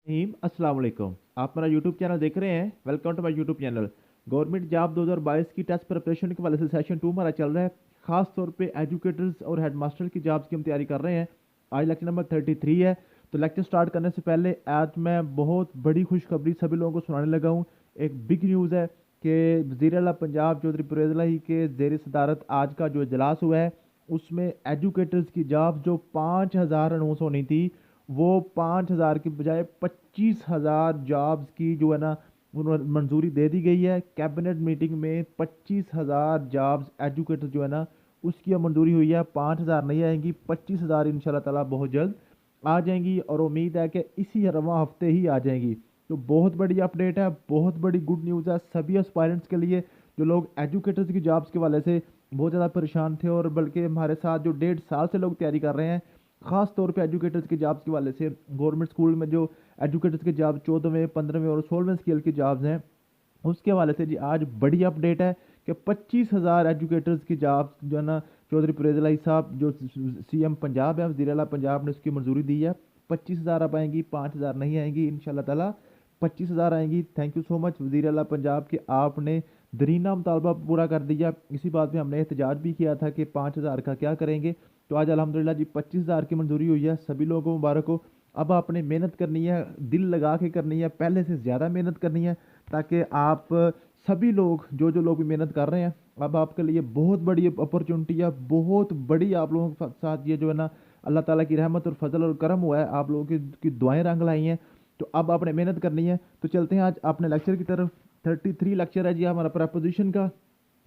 अस्सलाम वालेकुम। आप मेरा यूट्यूब चैनल देख रहे हैं। Welcome to my YouTube channel. Government job 2022 की टेस्ट प्रिपरेशन के वाले से सेशन 2 हमारा चल रहा है। खास तौर पे एजुकेटर्स और हेडमास्टर की जॉब्स की हम तैयारी कर रहे हैं। आज लेक्चर नंबर 33 है। तो लेक्चर स्टार्ट करने से पहले आज मैं बहुत बड़ी खुशखबरी सभी लोगों को सुनाने लगा हूँ। एक बिग न्यूज़ है कि वज़ीर आला पंजाब चौधरी परवेज़ इलाही के ज़ेर सदारत आज का जो इजलास हुआ है उसमें एजुकेटर्स की जॉब जो 5,000 अनाउंस होनी थी वो 5,000 की बजाय 25,000 जॉब्स की जो है ना उन्होंने मंजूरी दे दी गई है। कैबिनेट मीटिंग में 25,000 जॉब्स एजुकेटर जो है ना उसकी अब मंजूरी हुई है। 5,000 नहीं आएंगी, 25,000 इंशाल्लाह ताला बहुत जल्द आ जाएंगी और उम्मीद है कि इसी रवां हफ्ते ही आ जाएंगी। तो बहुत बड़ी अपडेट है, बहुत बड़ी गुड न्यूज़ है सभी एस्पायरेंट्स के लिए जो लोग एजुकेटर्स की जॉब्स के वाले से बहुत ज़्यादा परेशान थे और बल्कि हमारे साथ जो 1.5 साल से लोग तैयारी कर रहे हैं। ख़ास तौर पे एजुकेटर्स की जॉब्स के वाले से गवर्नमेंट स्कूल में जो एजुकेटर्स के जॉब 14वें 15वें और 16वें स्केल की जॉब्स हैं उसके हवाले से जी आज बड़ी अपडेट है कि 25,000 एजुकेटर्स की जॉब्स जो है ना चौधरी परवेज़ इलाही साहब जो सीएम पंजाब है वज़ीर आला पंजाब ने उसकी मंजूरी दी है। 25,000 अब आएंगी, 5,000 नहीं आएंगी इंशाल्लाह ताला 25,000 आएंगी। थैंक यू सो मच वज़ीर आला पंजाब के आपने दरीना मुतालबा पूरा कर दिया। इसी बात पे हमने एहतजाज भी किया था कि 5,000 का क्या करेंगे। तो आज अल्हम्दुलिल्लाह जी 25,000 की मंजूरी हुई है। सभी लोगों को मुबारक हो। अब आपने मेहनत करनी है, दिल लगा के करनी है, पहले से ज़्यादा मेहनत करनी है ताकि आप सभी लोग जो लोग भी मेहनत कर रहे हैं अब आपके लिए बहुत बड़ी अपॉर्चुनिटी है। बहुत बड़ी आप लोगों के साथ ये जो है ना अल्लाह ताला की रहमत और फजल और करम हुआ है, आप लोगों की दुआएं रंग लाई हैं। तो अब आपने मेहनत करनी है। तो चलते हैं आज अपने लेक्चर की तरफ। 33 लेक्चर है जी हमारा प्रपोजिशन का।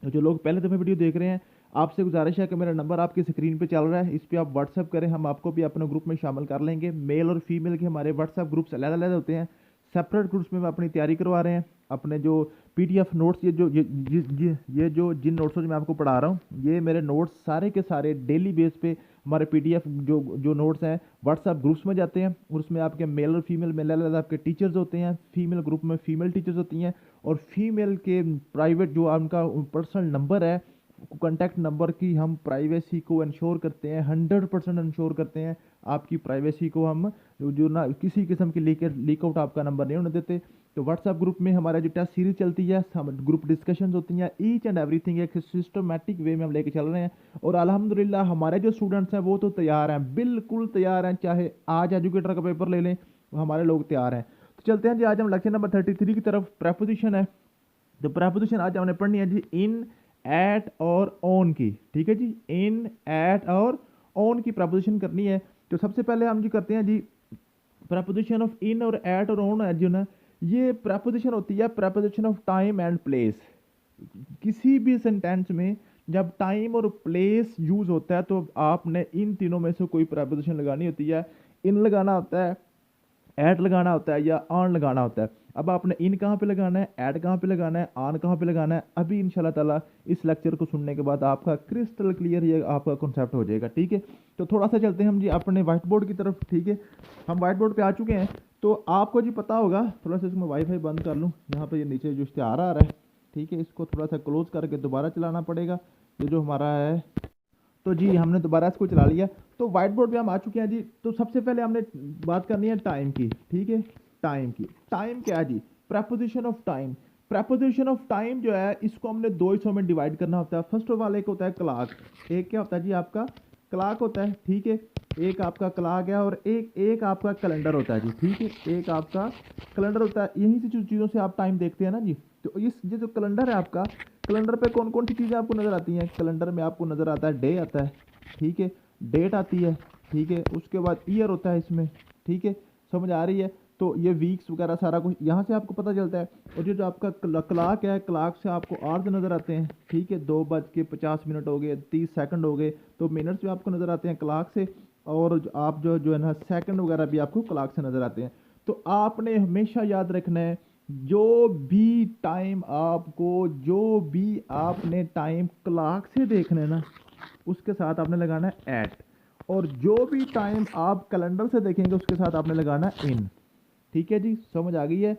तो जो लोग पहले दफ़े वीडियो देख रहे हैं आपसे गुजारिश है कि मेरा नंबर आपकी स्क्रीन पे चल रहा है, इस पर आप व्हाट्सअप करें, हम आपको भी अपने ग्रुप में शामिल कर लेंगे। मेल और फीमेल के हमारे व्हाट्सअप ग्रुप्स अलग अलग होते हैं। सेपरेट ग्रुप्स में अपनी तैयारी करवा रहे हैं। अपने जो पीडीएफ नोट्स ये जो जिन नोट्सों से मैं आपको पढ़ा रहा हूँ ये मेरे नोट्स सारे के सारे डेली बेस पे हमारे पीडीएफ जो जो नोट्स हैं व्हाट्सएप ग्रुप्स में जाते हैं और उसमें आपके मेल और फीमेल में अलग अलग आपके टीचर्स होते हैं। फीमेल ग्रुप में फीमेल टीचर्स होती हैं और फीमेल के प्राइवेट जो उनका पर्सनल नंबर है कॉन्टैक्ट नंबर की हम प्राइवेसी को इंश्योर करते हैं, 100% इंश्योर करते हैं। आपकी प्राइवेसी को हम जो ना किसी किस्म की लीकआउट आपका नंबर नहीं होने देते। तो व्हाट्सएप ग्रुप में हमारा जो टेस्ट सीरीज चलती है, हम ग्रुप डिस्कशंस होती हैं, ईच एंड एवरीथिंग एक सिस्टमेटिक वे में हम लेके चल रहे हैं। और अल्हम्दुलिल्लाह हमारे जो स्टूडेंट्स हैं वो तो तैयार हैं, बिल्कुल तैयार हैं। चाहे आज एजुकेटर का पेपर ले लें हमारे लोग तैयार हैं। तो चलते हैं जी आज हम लेक्चर नंबर 33 की तरफ। प्रेपोजिशन है, तो प्रेपोजिशन आज हमने पढ़नी है जी इन, एट और ऑन की। ठीक है जी, इन, एट और ऑन की प्रेपोजिशन करनी है। तो सबसे पहले हम जी करते हैं जी प्रेपोजिशन ऑफ इन और एट और ऑन है जो ना ये प्रेपोजिशन होती है preposition of time and place. किसी भी सेंटेंस में जब टाइम और प्लेस यूज होता है तो आपने इन तीनों में से कोई प्रेपोजिशन लगानी होती है। इन लगाना होता है, ऐड लगाना होता है या ऑन लगाना होता है। अब आपने इन कहाँ पे लगाना है, ऐड कहाँ पे लगाना है, ऑन कहाँ पे लगाना है, अभी इंशाल्लाह ताला इस लेक्चर को सुनने के बाद आपका क्रिस्टल क्लियर ये आपका कॉन्सेप्ट हो जाएगा। ठीक है, तो थोड़ा सा चलते हैं हम जी अपने व्हाइट बोर्ड की तरफ। ठीक है, हम व्हाइट बोर्ड पे आ चुके हैं। तो आपको जी पता होगा, थोड़ा सा इसमें वाईफाई बंद कर लूँ, यहाँ पे ये नीचे जो इश्तिहार आ रहा है, ठीक है, इसको थोड़ा सा क्लोज करके दोबारा चलाना पड़ेगा। ये जो हमारा है, तो जी हमने दोबारा इसको चला लिया। तो व्हाइट बोर्ड पे हम आ चुके हैं जी। तो सबसे पहले हमने बात करनी है टाइम की। ठीक है, टाइम की। टाइम क्या है जी, proposition of time. Proposition of time जो है इसको हमने दो हिस्सों में डिवाइड करना होता है। फर्स्ट ऑफ ऑल एक होता है क्लॉक, एक क्या होता है जी आपका क्लॉक होता है। ठीक है, एक आपका क्लॉक है और एक एक आपका कैलेंडर होता है जी। ठीक है, एक आपका कैलेंडर होता है। यहीं से जो चीज़ों से आप टाइम देखते हैं ना जी, तो इस ये जो कैलेंडर है आपका, कैलेंडर पे कौन कौन सी चीज़ें आपको नज़र आती हैं। कैलेंडर में आपको नज़र आता है डे आता है, ठीक है, डेट आती है, ठीक है, उसके बाद ईयर होता है इसमें। ठीक है, समझ आ रही है। तो ये वीक्स वगैरह सारा कुछ यहाँ से आपको पता चलता है। और ये जो आपका क्लॉक है, क्लॉक से आपको आवर्स नज़र आते हैं। ठीक है, 2:50 हो गए, 30 सेकंड हो गए, तो मिनट्स भी आपको नज़र आते हैं क्लॉक से। और आप जो है ना सेकंड वगैरह भी आपको क्लॉक से नज़र आते हैं। तो आपने हमेशा याद रखना है जो भी टाइम आपको, जो भी आपने टाइम क्लॉक से देखना है ना उसके साथ आपने लगाना है एट। और जो भी टाइम आप कैलेंडर से देखेंगे उसके साथ आपने लगाना है इन। ठीक है जी, समझ आ गई है।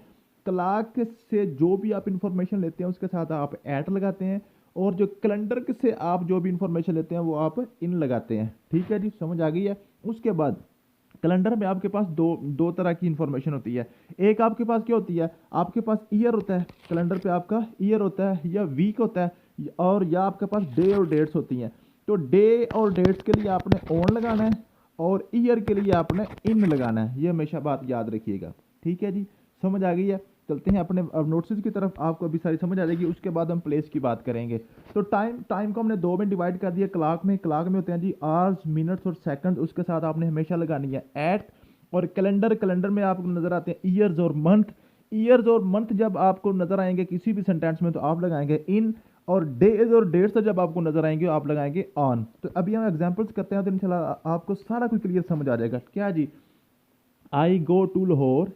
क्लॉक से जो भी आप इंफॉर्मेशन लेते हैं उसके साथ आप एट लगाते हैं और जो कैलेंडर से आप जो भी इंफॉर्मेशन लेते हैं वो आप इन लगाते हैं। ठीक है जी, समझ आ गई है। उसके बाद कैलेंडर में आपके पास दो तरह की इंफॉर्मेशन होती है। एक आपके पास क्या होती है, आपके पास ईयर होता है, कैलेंडर पे आपका ईयर होता है या वीक होता है, और या आपके पास डे और डेट्स होती हैं। तो डे और डेट्स के लिए आपने ऑन लगाना है और ईयर के लिए आपने इन लगाना है। ये हमेशा बात याद रखिएगा, ठीक है जी। समझ आ गई है। चलते हैं अपने नोट्स की तरफ, आपको अभी सारी समझ आ जाएगी। उसके बाद हम प्लेस की बात करेंगे। तो टाइम को हमने दो में डिवाइड कर दिया। क्लाक में होते हैं जी आवर्स, मिनट्स और सेकंड। उसके साथ आपने हमेशा लगानी है एट। और कैलेंडर में आपको नजर आते हैं ईयर्स और मंथ। ईयर्स और मंथ जब आपको नजर आएंगे किसी भी सेंटेंस में तो आप लगाएंगे इन, और डेज और डेट्स जब आपको नजर आएंगे आप लगाएंगे ऑन। तो अभी हम एग्जांपल्स करते हैं तो इंशाल्लाह आपको सारा कुछ क्लियर समझ आ जाएगा। क्या जी, I go to Lahore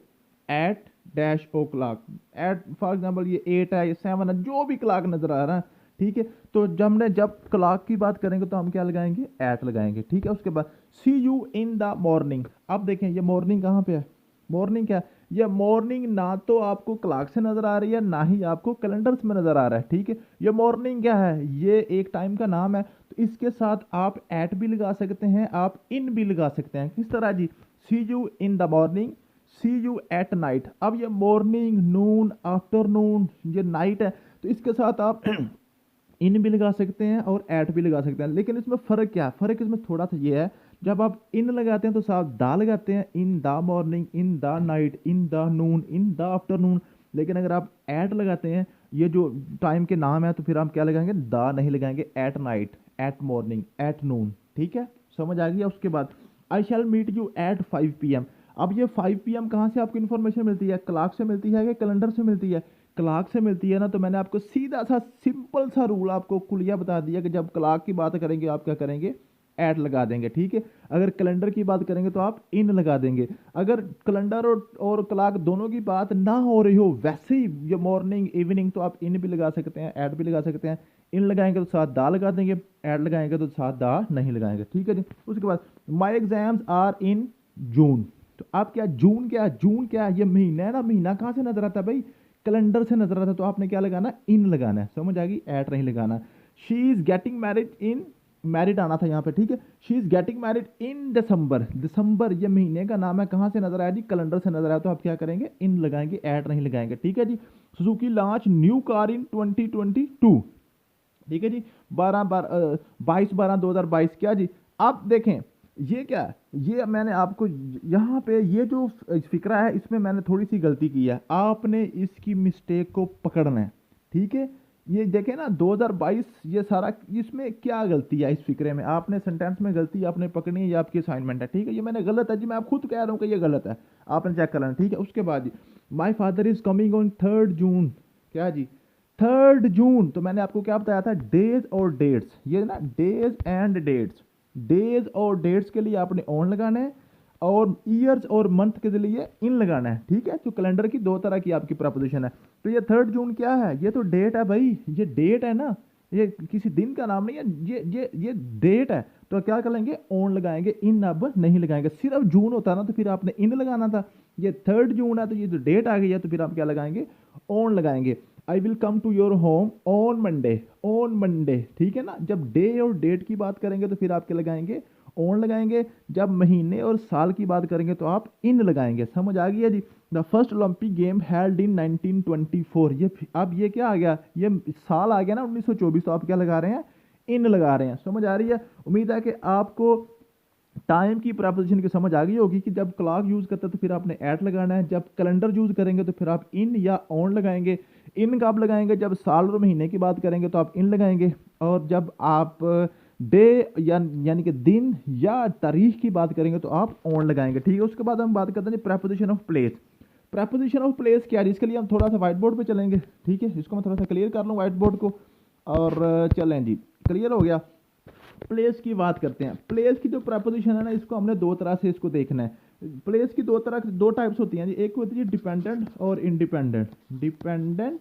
at dash o'clock. At for example ये 8 है, ये 7 है, जो भी क्लाक नजर आ रहा है, ठीक है। तो जब क्लाक की बात करेंगे तो हम क्या लगाएंगे, एट लगाएंगे, ठीक है। उसके बाद सी यू इन द मॉर्निंग। अब देखें ये मॉर्निंग कहाँ पे है, मॉर्निंग क्या है, ये मॉर्निंग ना तो आपको क्लाक से नजर आ रही है ना ही आपको कैलेंडर्स में नजर आ रहा है, ठीक है। ये मॉर्निंग क्या है, ये एक टाइम का नाम है। तो इसके साथ आप एट भी लगा सकते हैं, आप इन भी लगा सकते हैं। किस तरह जी, see you in the morning, see you at night. अब ये मॉर्निंग, नून, आफ्टरनून, ये नाइट है, तो इसके साथ आप इन भी लगा सकते हैं और एट भी लगा सकते हैं। लेकिन इसमें फ़र्क क्या है, फ़र्क इसमें थोड़ा सा ये है, जब आप इन लगाते हैं तो साथ दा लगाते हैं, इन the morning, in the night, in the Noon, in the afternoon. लेकिन अगर आप एट लगाते हैं, ये जो टाइम के नाम है, तो फिर आप क्या लगाएंगे, दा नहीं लगाएंगे, at night, at morning, at noon, ठीक है। समझ आ गया। उसके बाद I shall meet you at 5 PM। अब ये 5 PM कहाँ से आपको इन्फॉर्मेशन मिलती है, क्लॉक से मिलती है या कैलेंडर से मिलती है, क्लॉक से मिलती है ना। तो मैंने आपको सीधा सा सिंपल सा रूल आपको कुलिया बता दिया कि जब क्लॉक की बात करेंगे आप क्या करेंगे, एट लगा देंगे, ठीक है। अगर कैलेंडर की बात करेंगे तो आप इन लगा देंगे। अगर कैलेंडर और क्लॉक दोनों की बात ना हो रही हो, वैसे ही ये मॉर्निंग इवनिंग, तो आप इन भी लगा सकते हैं, ऐड भी लगा सकते हैं। इन लगाएंगे तो साथ दा लगा देंगे, ऐड लगाएंगे तो साथ दा नहीं लगाएंगे, ठीक है जी। उसके बाद माई एग्जाम्स आर इन जून। तो आप क्या, जून क्या है, जून क्या है, ये महीना है ना। महीना कहाँ से नजर आता है भाई, कैलेंडर से नजर आता है। तो आपने क्या लगाना, इन लगाना है। समझ आ गई, ऐड नहीं लगाना। She is getting married in, married आना था यहाँ पे, ठीक है। She is getting married in December. दिसंबर ये महीने का नाम है, कहाँ से नजर आया जी, कैलेंडर से नजर आया। तो आप क्या करेंगे, इन लगाएंगे, ऐड नहीं लगाएंगे, ठीक है जी। Suzuki launch new car in 2022, ठीक है जी। 22/12/2022 क्या जी। आप देखें ये क्या है, ये मैंने आपको यहाँ पे ये जो फिक्रा है इसमें मैंने थोड़ी सी गलती की है, आपने इसकी मिस्टेक को पकड़ना है, ठीक है। ये देखें ना 2022, ये सारा, इसमें क्या गलती है इस फिक्रे में, आपने सेंटेंस में गलती आपने पकड़नी है, ये आपकी असाइनमेंट है, ठीक है। ये मैंने गलत है जी, मैं आप खुद कह रहा हूँ कि ये गलत है, आपने चेक करना, ठीक है। उसके बाद जी my father is coming on 3rd June. क्या जी, 3rd जून। तो मैंने आपको क्या बताया था, डेज और डेट्स, ये ना डेज एंड डेट्स, डेज और डेट्स के लिए आपने ऑन लगाना है, और ईयर्स और मंथ के लिए इन लगाना है, ठीक है। तो कैलेंडर की दो तरह की आपकी प्रपोजिशन है। तो ये 3rd जून क्या है, ये तो डेट है भाई, ये डेट है ना, ये किसी दिन का नाम नहीं है, ये डेट है। तो क्या करेंगे, ऑन लगाएंगे, इन अब नहीं लगाएंगे। सिर्फ जून होता ना तो फिर आपने इन लगाना था, ये 3rd जून है तो ये जो डेट आ गई है तो फिर आप क्या लगाएंगे, ऑन लगाएंगे। I will come to your home on Monday, on Monday, ठीक है ना। जब डे और डेट की बात करेंगे तो फिर आप क्या लगाएंगे, ऑन लगाएंगे। जब महीने और साल की बात करेंगे तो आप इन लगाएंगे। समझ आ गई है जी। The first Olympic game held in 1924। ये अब ये क्या आ गया, ये साल आ गया ना 1924, तो आप क्या लगा रहे हैं, इन लगा रहे हैं। समझ आ रही है। उम्मीद है कि आपको टाइम की प्रपोजिशन की समझ आ गई होगी कि जब क्लॉक यूज करते हैं तो फिर आपने एट लगाना है, जब कैलेंडर यूज करेंगे तो फिर आप इन या ऑन लगाएंगे। इन कब लगाएंगे, जब साल और महीने की बात करेंगे तो आप इन लगाएंगे, और जब आप डे यानी कि दिन या तारीख की बात करेंगे तो आप ऑन लगाएंगे, ठीक है। उसके बाद हम बात करते हैं preposition of place. Preposition of place क्या है, इसके लिए हम थोड़ा सा व्हाइट बोर्ड पे चलेंगे, ठीक है। इसको मैं थोड़ा सा क्लियर कर लूँ व्हाइट बोर्ड को, और चलें जी, क्लियर हो गया। प्लेस की बात करते हैं। प्लेस की जो प्रपोजिशन है ना, इसको हमने दो तरह से इसको देखना है। प्लेस की दो टाइप्स होती हैं जी, एक होती है डिपेंडेंट और independent, dependent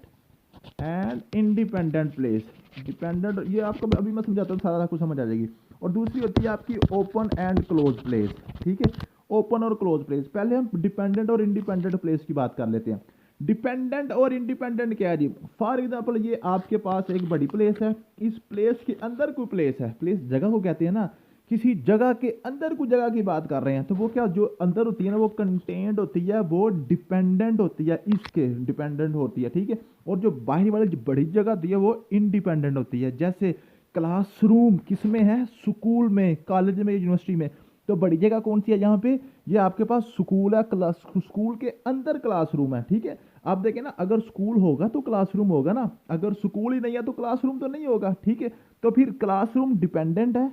and independent place. Dependent ये आपको अभी मैं समझाता हूँ, सारा कुछ समझ आ जाएगी। और दूसरी होती है आपकी ओपन एंड क्लोज प्लेस, ठीक है। ओपन और क्लोज प्लेस, पहले हम डिपेंडेंट और इंडिपेंडेंट प्लेस की बात कर लेते हैं। डिपेंडेंट और इंडिपेंडेंट क्या है जी, फॉर एग्जांपल ये आपके पास एक बड़ी प्लेस है, इस प्लेस के अंदर कोई प्लेस है, प्लेस जगह को कहते हैं ना, किसी जगह के अंदर कुछ जगह की बात कर रहे हैं, तो वो क्या जो अंदर होती है ना वो कंटेंट होती है, वो डिपेंडेंट होती है, इसके डिपेंडेंट होती है, ठीक है। और जो बाहरी वाली जो बड़ी जगह होती है वो इंडिपेंडेंट होती है। जैसे क्लासरूम किस में है, स्कूल में, कॉलेज में, यूनिवर्सिटी में। तो बड़ी जगह कौन सी है यहाँ पे, ये आपके पास स्कूल है, क्लास स्कूल के अंदर क्लासरूम है, ठीक है। आप देखें ना, अगर स्कूल होगा तो क्लासरूम होगा ना, अगर स्कूल ही नहीं है तो क्लासरूम तो नहीं होगा, ठीक है। तो फिर क्लासरूम डिपेंडेंट है,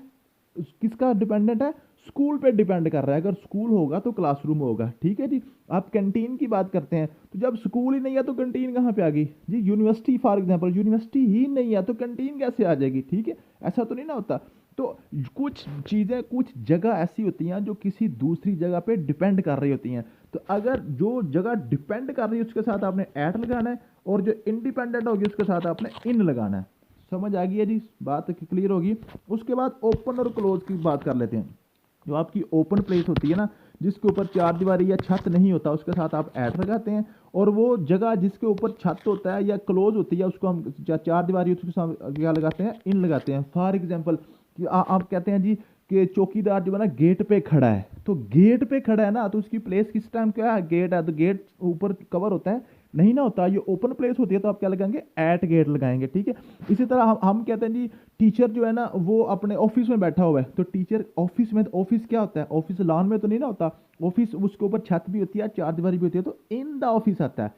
किसका डिपेंडेंट है, स्कूल पे डिपेंड कर रहा है। अगर स्कूल होगा तो क्लासरूम होगा, ठीक है जी। आप कैंटीन की बात करते हैं, तो जब स्कूल ही नहीं है तो कैंटीन कहाँ पे आ गई जी, यूनिवर्सिटी फॉर एग्जांपल, यूनिवर्सिटी ही नहीं है तो कैंटीन कैसे आ जाएगी, ठीक है। ऐसा तो नहीं ना होता। तो कुछ चीज़ें, कुछ जगह ऐसी होती हैं जो किसी दूसरी जगह पे डिपेंड कर रही होती हैं। तो अगर जो जगह डिपेंड कर रही है उसके साथ आपने एट लगाना है, और जो इंडिपेंडेंट होगी उसके साथ आपने इन लगाना है। समझ आ गई है जी, बात क्लियर होगी। उसके बाद ओपन और क्लोज की बात कर लेते हैं। जो आपकी ओपन प्लेस होती है ना, जिसके ऊपर चार दीवारी या छत नहीं होता, उसके साथ आप ऐड लगाते हैं। और वो जगह जिसके ऊपर छत होता है या क्लोज होती है, उसको हम चार दीवारी उसके साथ क्या लगाते हैं, इन लगाते हैं। फॉर एग्जाम्पल कि आप कहते हैं जी कि चौकीदार जो है ना गेट पे खड़ा है, तो गेट पे खड़ा है ना, तो उसकी प्लेस किस टाइम क्या है, गेट है, तो गेट ऊपर कवर होता है, नहीं ना होता, ये ओपन प्लेस होती है, तो आप क्या लगाएंगे, एट गेट लगाएंगे, ठीक है। इसी तरह हम कहते हैं जी टीचर जो है ना वो अपने ऑफिस में बैठा हुआ है, तो टीचर ऑफिस में, तो ऑफिस क्या होता है, ऑफिस लॉन में तो नहीं ना होता, ऑफिस उसके ऊपर छत भी होती है, चार दीवारी भी होती है, तो इन द ऑफिस आता है,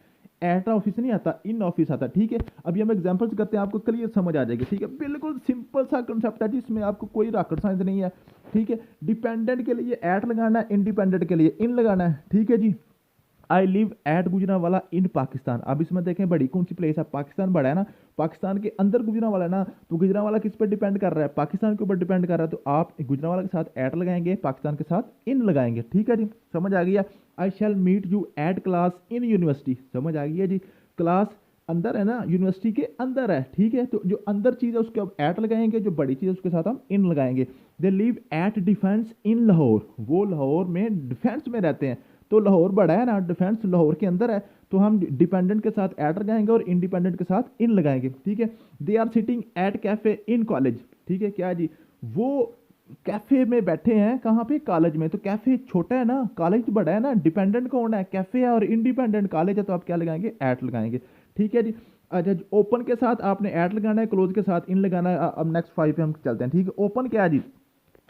एट ऑफिस नहीं आता, इन ऑफिस आता है, ठीक है। अभी हम एग्जांपल्स करते हैं, आपको क्लियर समझ आ जाएगी, ठीक है। बिल्कुल सिंपल सा कंसेप्ट है जिसमें आपको कोई रॉकेट साइंस नहीं है, ठीक है। डिपेंडेंट के लिए एट लगाना है, इंडिपेंडेंट के लिए इन लगाना है, ठीक है जी। आई लिव एट गुजरांवाला इन पाकिस्तान। अब इसमें देखें बड़ी कौन सी प्लेस है, पाकिस्तान बड़ा है ना, पाकिस्तान के अंदर गुजरांवाला है ना, तो गुजरांवाला किस पर डिपेंड कर रहा है, पाकिस्तान के ऊपर डिपेंड कर रहा है, तो आप गुजरांवाला के साथ एट लगाएंगे, पाकिस्तान के साथ इन लगाएंगे, ठीक है जी। समझ आ गई है। I shall meet you at class in university, समझ आ गई है जी। क्लास अंदर है ना, यूनिवर्सिटी के अंदर है, ठीक है। तो जो अंदर चीज़ है उसके अब एट लगाएंगे, जो बड़ी चीज़ है उसके साथ हम इन लगाएंगे। They live at defence in Lahore, वो लाहौर में डिफेंस में रहते हैं, तो लाहौर बड़ा है ना, डिफेंस लाहौर के अंदर है, तो हम डिपेंडेंट के साथ एट लगाएंगे और इंडिपेंडेंट के साथ इन लगाएंगे, ठीक है। They are sitting at cafe in college, ठीक है, क्या जी, वो कैफे में बैठे हैं, कहाँ पे, कॉलेज में। तो कैफे छोटा है ना, कॉलेज तो बड़ा है ना, डिपेंडेंट कौन है, कैफे है, और इंडिपेंडेंट कॉलेज है, तो आप क्या लगाएंगे, एट लगाएंगे, ठीक है जी। अच्छा, ओपन के साथ आपने एट लगाना है, क्लोज के साथ इन लगाना है। अब नेक्स्ट 5 पे हम चलते हैं, ठीक है। ओपन क्या है जी,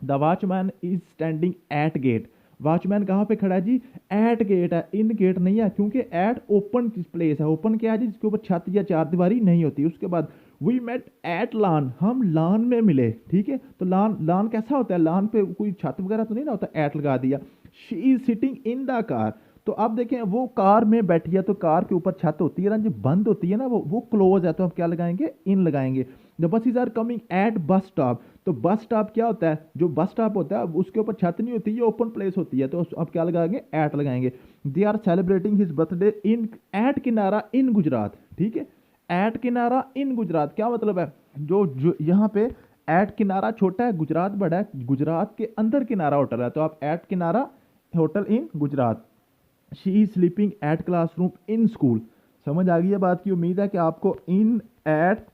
the watchman is standing at gate, watchman कहाँ पे खड़ा है जी, एट गेट है, इन गेट नहीं है, क्योंकि एट ओपन प्लेस है। ओपन क्या है जी, जिसके ऊपर छत या चार दीवारी नहीं होती। उसके बाद वी मेट एट लॉन, हम लॉन में मिले, ठीक है। तो लॉन, लॉन कैसा होता है, लॉन पे कोई छत वगैरह तो नहीं ना होता, एट लगा दिया। She is sitting in the car, तो आप देखें वो कार में बैठी है, तो कार के ऊपर छत होती है ना, जो बंद होती है ना, वो क्लोज है, तो आप क्या लगाएंगे, इन लगाएंगे। The buses are coming at bus stop, तो बस स्टॉप क्या होता है, जो बस स्टॉप होता है उसके ऊपर छत नहीं होती, ये ओपन प्लेस होती है, तो आप क्या लगाएंगे, एट लगाएंगे। They are celebrating his birthday in at Kinara in Gujarat, ठीक है। एट किनारा इन गुजरात क्या मतलब है, जो यहाँ पे एट किनारा छोटा है, गुजरात बड़ा है, गुजरात के अंदर किनारा होटल है, तो आप एट किनारा hotel in Gujarat. She is sleeping at classroom in school. समझ आ गई है बात की, उम्मीद है कि आपको इन, एट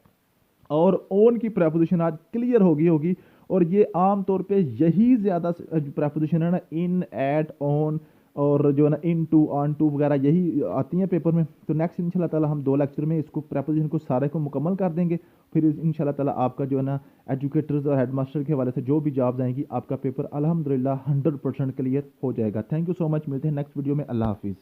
और ओन की प्रेपोजिशन आज क्लियर होगी। और ये आम तौर पे यही ज़्यादा प्रेपोजिशन है ना, इन, एट, ऑन, और जो है ना इन टू, ऑन टू वगैरह, यही आती हैं पेपर में। तो नेक्स्ट इंशाल्लाह ताला हम 2 लेक्चर में इसको प्रेपोजिशन को सारे को मुकम्मल कर देंगे। फिर इंशाल्लाह ताला आपका जो है ना एजुकेटर्स और हेडमास्टर के हवाले से जो भी जॉब्स आएंगी, आपका पेपर अल्हम्दुलिल्लाह 100% क्लियर हो जाएगा। थैंक यू सो मच, मिलते हैं नेक्स्ट वीडियो में। अल्लाह हाफिज़।